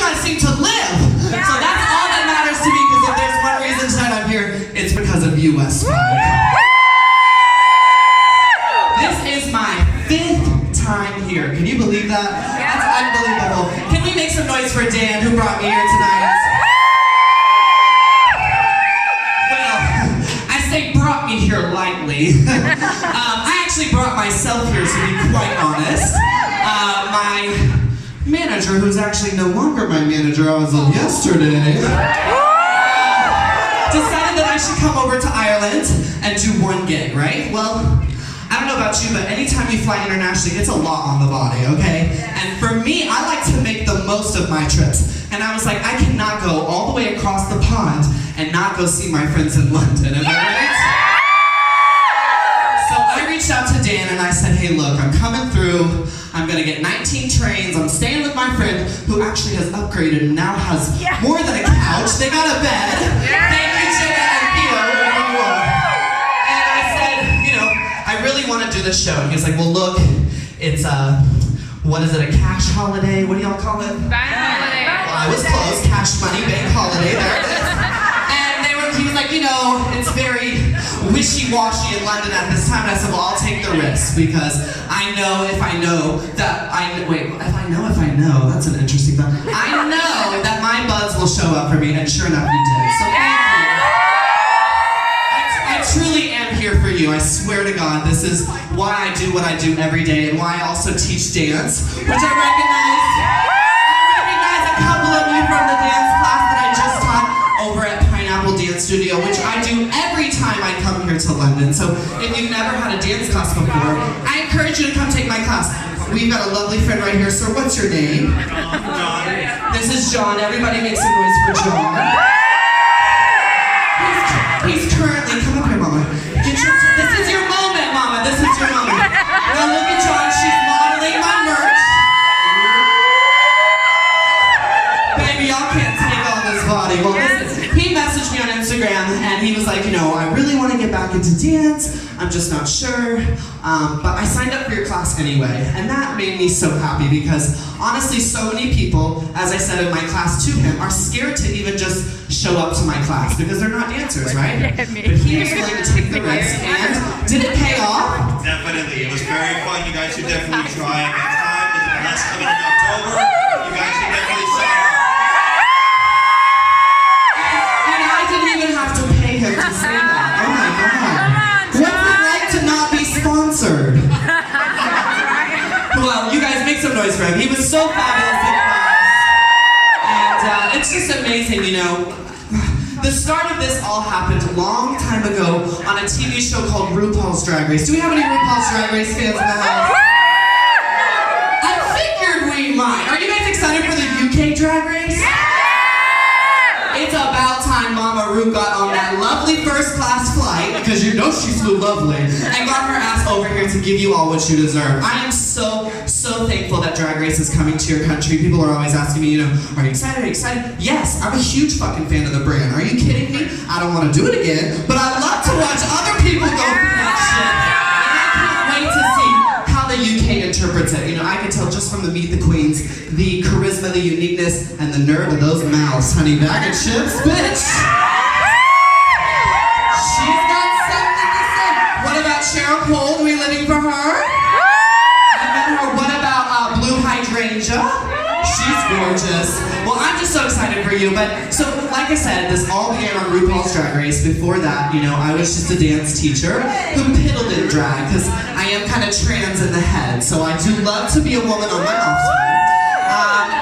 guys seem to live. So that's all that matters to me, because if there's one reason tonight I'm here, it's because of you, West 5. This is my 5th time here. Can you believe that? That's unbelievable. Can we make some noise for Dan, who brought me here tonight? Well, I say brought me here lightly. I actually brought myself here, to be quite honest. My manager, who's actually no longer my manager as of yesterday, decided that I should come over to Ireland and do one gig, right? Well, I don't know about you, but anytime you fly internationally, it's a lot on the body, okay? And for me, I like to make the most of my trips. And I was like, I cannot go all the way across the pond and not go see my friends in London, am I right? So I reached out to Dan and I said, hey look, I'm coming through. I'm gonna get 19 trains. I'm staying with my friend who actually has upgraded and now has more than a couch. They got a bed. Thank you, Jenna and Theo, wherever you are. And I said, I really want to do this show. And he was like, well look, it's what is it, a cash holiday? What do y'all call it? Bank holiday. Well, I was close. Cash money, bank holiday, there it is. He was like, it's very wishy-washy in London at this time. And I said, well, I'll take the risk, because I know if I know, that's an interesting thought. I know that my buds will show up for me, and sure enough, you did. So thank you. I truly am here for you. I swear to God, this is why I do what I do every day, and why I also teach dance, which I recognize a couple of you from the dance class that I just taught over at Dance Studio, which I do every time I come here to London. So if you've never had a dance class before, I encourage you to come take my class. We've got a lovely friend right here. Sir, what's your name? John. This is John. Everybody make some noise for John. He's currently, come up here, Mama. This is your moment, Mama. This is your moment. Now look at John. She's modeling my merch. Baby, y'all can't take all this body. Well, he messaged me on Instagram and he was like, I really want to get back into dance. I'm just not sure. But I signed up for your class anyway. And that made me so happy, because honestly, so many people, as I said in my class to him, are scared to even just show up to my class because they're not dancers, right? But he was willing to take the risk. And did it pay off? Definitely. It was very fun. You guys should definitely try next time. There's a class coming in October. You guys should definitely sign up. To pay him to say that. Oh my God. What's it like to not be sponsored? Well, you guys make some noise for him. He was so fabulous in class. And it's just amazing, The start of this all happened a long time ago on a TV show called RuPaul's Drag Race. Do we have any RuPaul's Drag Race fans in the house? I figured we might. Are you guys excited for the UK Drag Race? It's about time Mama Ru got on that lovely first-class flight, because you know she flew lovely, and got her ass over here to give you all what you deserve. I am so thankful that Drag Race is coming to your country. People are always asking me, are you excited? Are you excited? Yes, I'm a huge fucking fan of the brand. Are you kidding me? I don't want to do it again, but I love to watch other people go through that shit. And I can't wait to see how the UK interprets it. I can tell just from the Meet the Queens, the charisma, the uniqueness, and the nerve of those mouths, honey. Bag of chips, bitch! She's got something to say. What about Cheryl Cole? Are we living for her? And then what about Blue Hydrangea? She's gorgeous. Well, I'm just so excited for you. But, so, like I said, this all began on RuPaul's Drag Race. Before that, I was just a dance teacher who piddled in drag, because I am kind of trans in the head. So I do love to be a woman on my off time.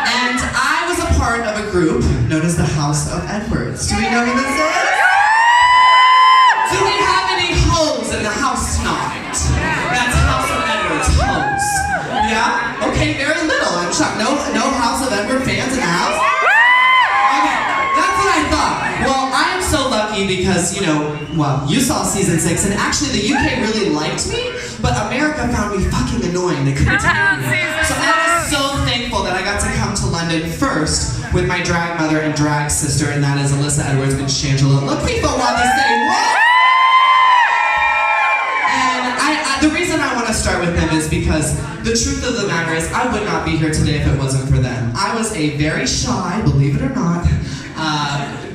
And I was a part of a group known as the House of Edwards. Do we know who this is? Do we have any hoes in the house tonight? That's House of Edwards, hoes. Yeah? Okay, very little. I'm shocked. No House of Edward fans in the house? Okay, that's what I thought. Well, I am so lucky because, you saw season 6, and actually the UK really liked me, but America found me fucking annoying. They couldn't take me. So I was so thankful that I got to come to London first with my drag mother and drag sister, and that is Alyssa Edwards and Shangela. Look, people want to say what? And the reason I want to to start with them is because the truth of the matter is I would not be here today if it wasn't for them. I was a very shy, believe it or not,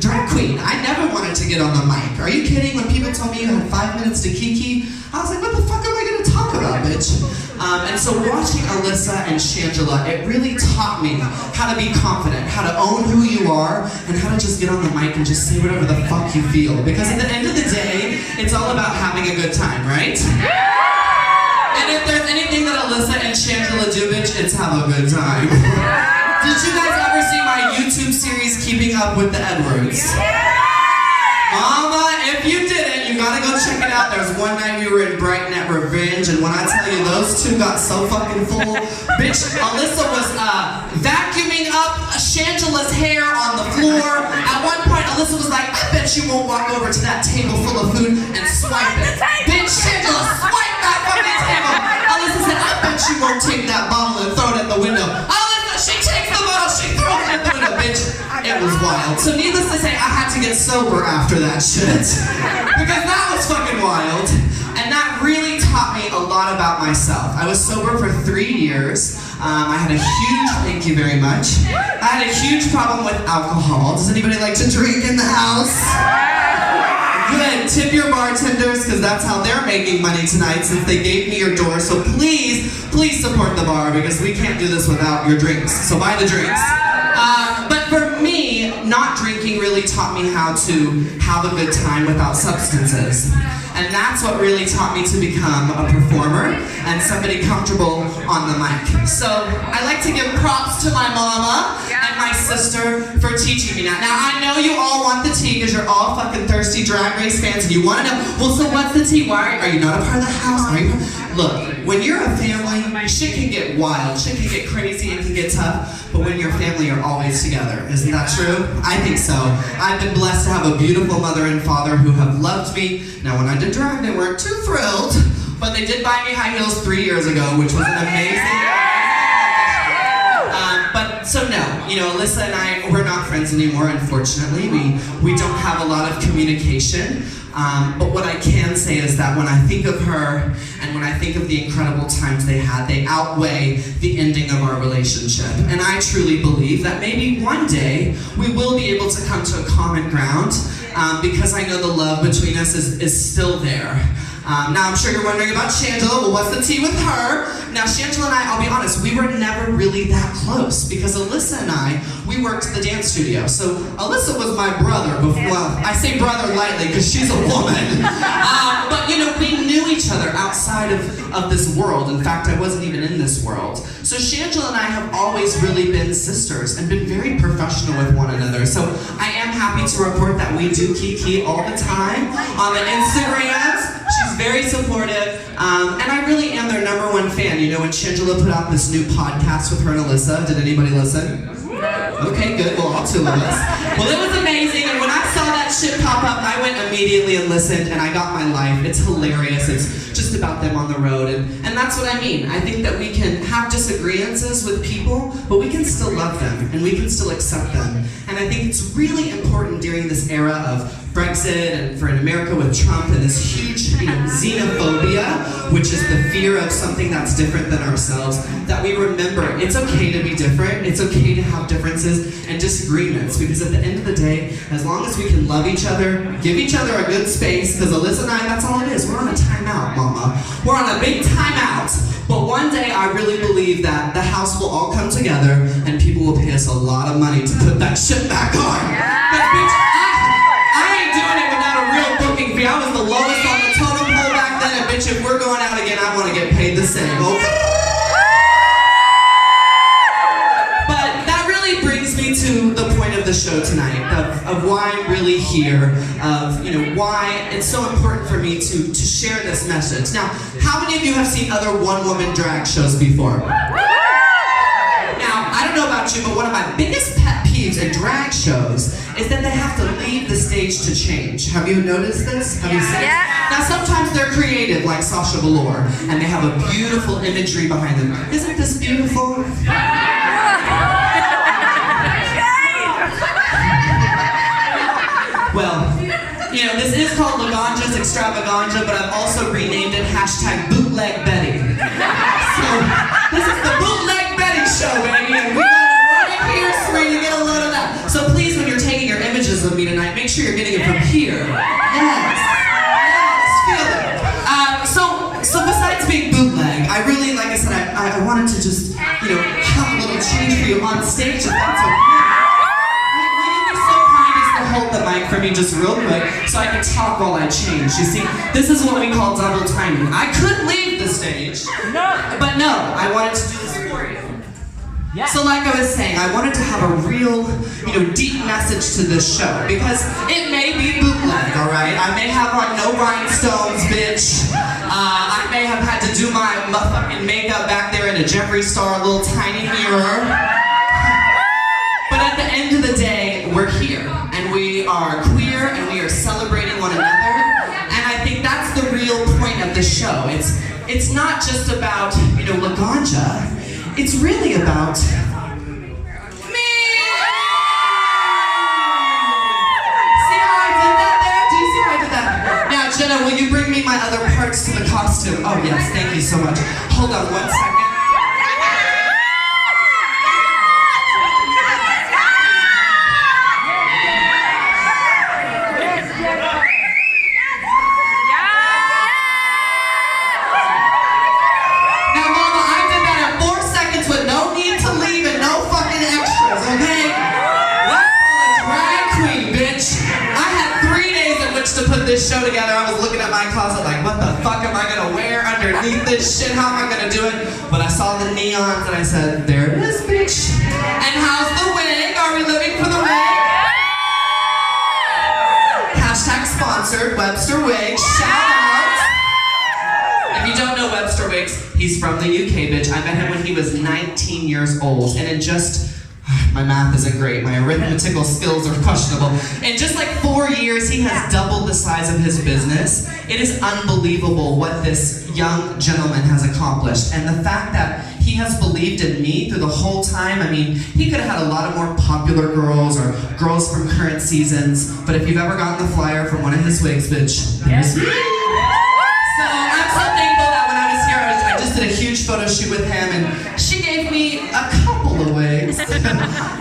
drag queen. I never wanted to get on the mic. Are you kidding? When people told me you had 5 minutes to kiki, I was like, what the fuck am I going to talk about, bitch? And so watching Alyssa and Shangela, it really taught me how to be confident, how to own who you are, and how to just get on the mic and just say whatever the fuck you feel. Because at the end of the day, it's all about having a good time, right? And if there's anything that Alyssa and Shangela do, bitch, it's have a good time. Did you guys ever see my YouTube series, Keeping Up with the Edwards? Mama, if you didn't, you gotta go check it out. There's one night we were in Brighton at Revenge, and when I tell you those two got so fucking full, bitch, Alyssa was vacuuming up Shangela's hair on the floor. At one point, Alyssa was like, I bet you won't walk over to that table full of food and swipe it. Bitch, Shangela, swipe that fucking table. Alyssa said, I bet you won't take that bottle and throw it at the window. Alyssa, she takes the bottle, she throws it at the window, bitch. It was wild. So needless to say, I had to get sober after that shit. Because that was fucking wild. And that really taught me a lot about myself. I was sober for 3 years. I had a huge, thank you very much. I had a huge problem with alcohol. Does anybody like to drink in the house? Good, tip your bartenders, because that's how they're making money tonight since they gave me your door. So please, please support the bar because we can't do this without your drinks. So buy the drinks. But for me, not drinking really taught me how to have a good time without substances. And that's what really taught me to become a performer and somebody comfortable on the mic. So I like to give props to my mama and my sister for teaching me that. Now I know you all want the tea because you're all fucking thirsty Drag Race fans and you want to know, well, so what's the tea? Why are you not a part of the house? Look, when you're a family, shit can get wild, shit can get crazy and can get tough, but when you're a family, you're always together. Isn't that true? I think so. I've been blessed to have a beautiful mother and father who have loved me. Now, when I did drag, they weren't too thrilled, but they did buy me high heels 3 years ago, which was an amazing. So no, Alyssa and I, we're not friends anymore, unfortunately. We don't have a lot of communication. But what I can say is that when I think of her and when I think of the incredible times they had, they outweigh the ending of our relationship. And I truly believe that maybe one day we will be able to come to a common ground because I know the love between us is still there. Now I'm sure you're wondering about Shangela. Well, what's the tea with her? Now Shangela and I, I'll be honest, we were never really that close because Alyssa and I, we worked at the dance studio. So Alyssa was my brother before, well, I say brother lightly because she's a woman. But we knew each other outside of this world. In fact, I wasn't even in this world. So Shangela and I have always really been sisters and been very professional with one another. So I am happy to report that we do kiki all the time on the Instagrams. She's very supportive, and I really am their #1 fan. When Shangela put out this new podcast with her and Alyssa, did anybody listen? Okay, good. Well, all two of us. Well, it was amazing, and when I saw that shit pop up, I went immediately and listened, and I got my life. It's hilarious. It's just about them on the road, and that's what I mean. I think that we can have disagreements with people, but we can still love them, and we can still accept them. And I think it's really important during this era of Brexit and for in America with Trump and this huge xenophobia, which is the fear of something that's different than ourselves, that we remember it's okay to be different, it's okay to have differences and disagreements, because at the end of the day, as long as we can love each other, give each other a good space, because Alyssa and I, that's all it is, we're on a timeout, mama. We're on a big timeout. But one day I really believe that the house will all come together and people will pay us a lot of money to put that shit back on. Bitch, I ain't doing it without a real booking fee. I was the lowest on the totem pole back then, and bitch, if we're going out again, I want to get paid the same. Okay? But that really brings me to the point of the show tonight, of why I'm really here, of why it's so important for me to share this message. Now, how many of you have seen other one-woman drag shows before? Now, I don't know about you, but one of my biggest pet peeves in drag shows is that they have to leave the stage to change. Have you noticed this? Have you seen it? Now, sometimes they're creative, like Sasha Velour, and they have a beautiful imagery behind them. Isn't this beautiful? Well, this is called Laganja's Extravaganza, but I've also renamed it #bootleg Betty. images of me tonight, make sure you're getting it from here. Yes. Yes, feel it. So besides being bootleg, I really, like I said, I wanted to just, have a little change for you on stage, if that's okay. Will you be so kind as to hold the mic for me just real quick so I can talk while I change? You see, this is what we call double timing. I could leave the stage, but no, I wanted to do this for you. Yeah. So like I was saying, I wanted to have a real, deep message to this show because it may be bootleg, all right? I may have on no rhinestones, bitch. I may have had to do my fucking makeup back there in a Jeffree Star little tiny mirror. But at the end of the day, we're here, and we are queer, and we are celebrating one another. And I think that's the real point of the show. It's not just about, Laganja. It's really about me! See how I did that there? Do you see how I did that? Now, Jenna, will you bring me my other parts to the costume? Oh, yes, thank you so much. Hold on 1 second. This show together, I was looking at my closet like, what the fuck am I gonna wear underneath this shit? How am I gonna do it? But I saw the neons and I said, there it is, bitch. And how's the wig? Are we living for the wig? Hashtag sponsored, Webster Wigs. Shout out. If you don't know Webster Wigs, he's from the UK, bitch. I met him when he was 19 years old, and in just my math isn't great. My arithmetical skills are questionable. In just like 4 years, he has doubled the size of his business. It is unbelievable what this young gentleman has accomplished. And the fact that he has believed in me through the whole time, I mean, he could have had a lot of more popular girls or girls from current seasons. But if you've ever gotten the flyer from one of his wigs, bitch, there's me. So I'm so thankful that when I was here, I just did a huge photo shoot with him, and she gave me a couple of wigs.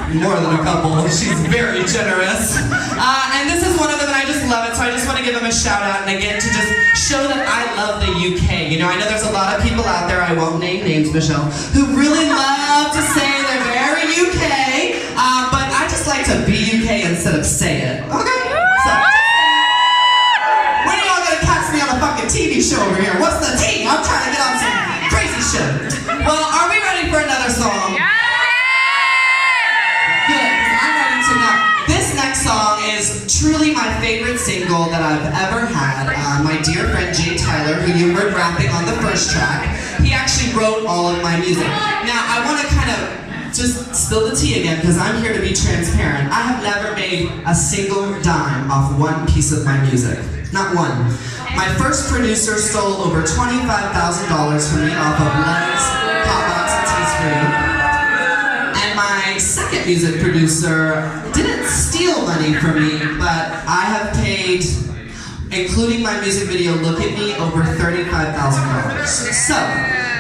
More than a couple. She's very generous. And this is one of them, and I just love it, so I just want to give him a shout out, and again, to just show that I love the UK. I know there's a lot of people out there, I won't name names, Michelle, who really love to say they're very UK, but I just like to be UK instead of say it. Okay? So, when are y'all gonna catch me on a fucking TV show over here? What's the tea? I'm trying to get on some crazy shit. Well, are we ready for another song? This next song is truly my favorite single that I've ever had. My dear friend Jay Tyler, who you heard rapping on the first track, he actually wrote all of my music. Now, I want to kind of just spill the tea again, because I'm here to be transparent. I have never made a single dime off one piece of my music. Not one. My first producer stole over $25,000 from me off of Legs, Hotbox, and Teespring. My second music producer didn't steal money from me, but I have paid, including my music video, Look at Me, over $35,000. So,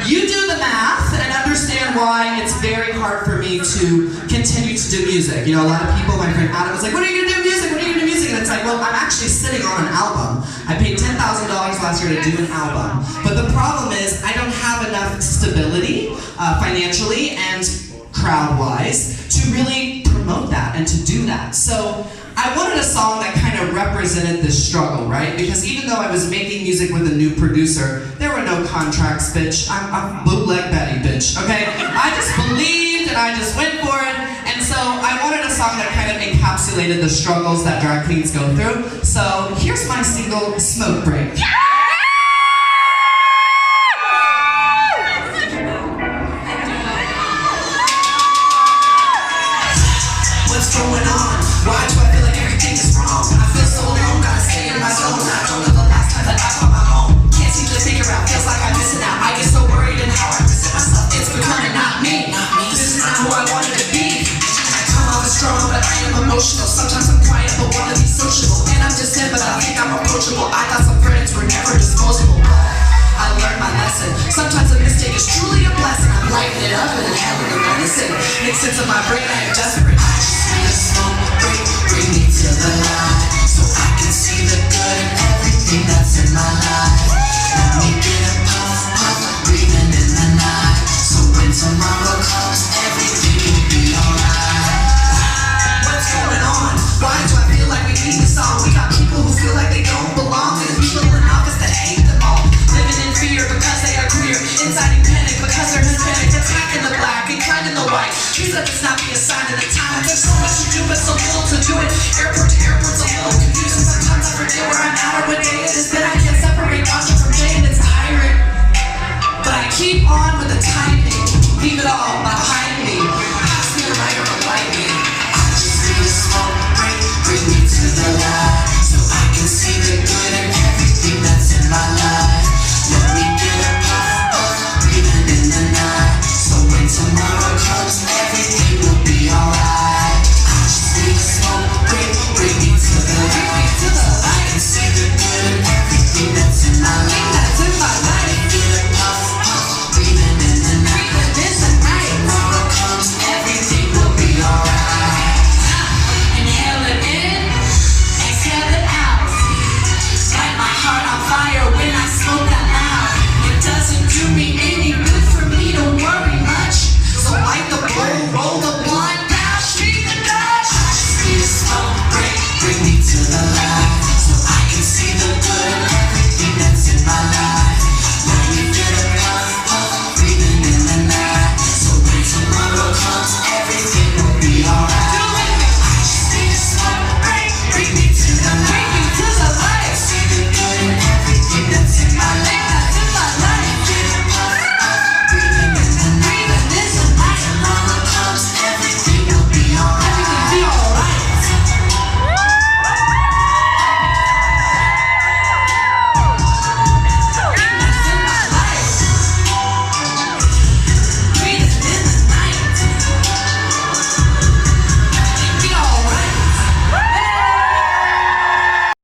you do the math and understand why it's very hard for me to continue to do music. A lot of people, my friend Adam was like, when are you gonna do music? When are you gonna do music? And it's like, well, I'm actually sitting on an album. I paid $10,000 last year to do an album. But the problem is, I don't have enough stability financially and crowd-wise to really promote that and to do that. So I wanted a song that kind of represented this struggle, right? Because even though I was making music with a new producer, there were no contracts, bitch. I'm bootleg Betty, bitch, okay? I just believed and I just went for it. And so I wanted a song that kind of encapsulated the struggles that drag queens go through. So here's my single, Smoke Break. What's going on? Why do I feel like everything is wrong? I feel so alone, gotta stay in my zone. I don't know the last time that I bought my home. Can't seem to figure out, feels like I'm missing out. I get so worried and how I present myself. It's becoming not me. This is not who I wanted to be. I come off as strong, but I am emotional. Sometimes I'm quiet, but wanna be sociable. And I'm just in, but I think I'm approachable. I thought some friends were never disposable, but I learned my lesson. Sometimes a mistake is truly a blessing. I'm lighting it up and I'm having a medicine. Makes sense of my brain, I am desperate.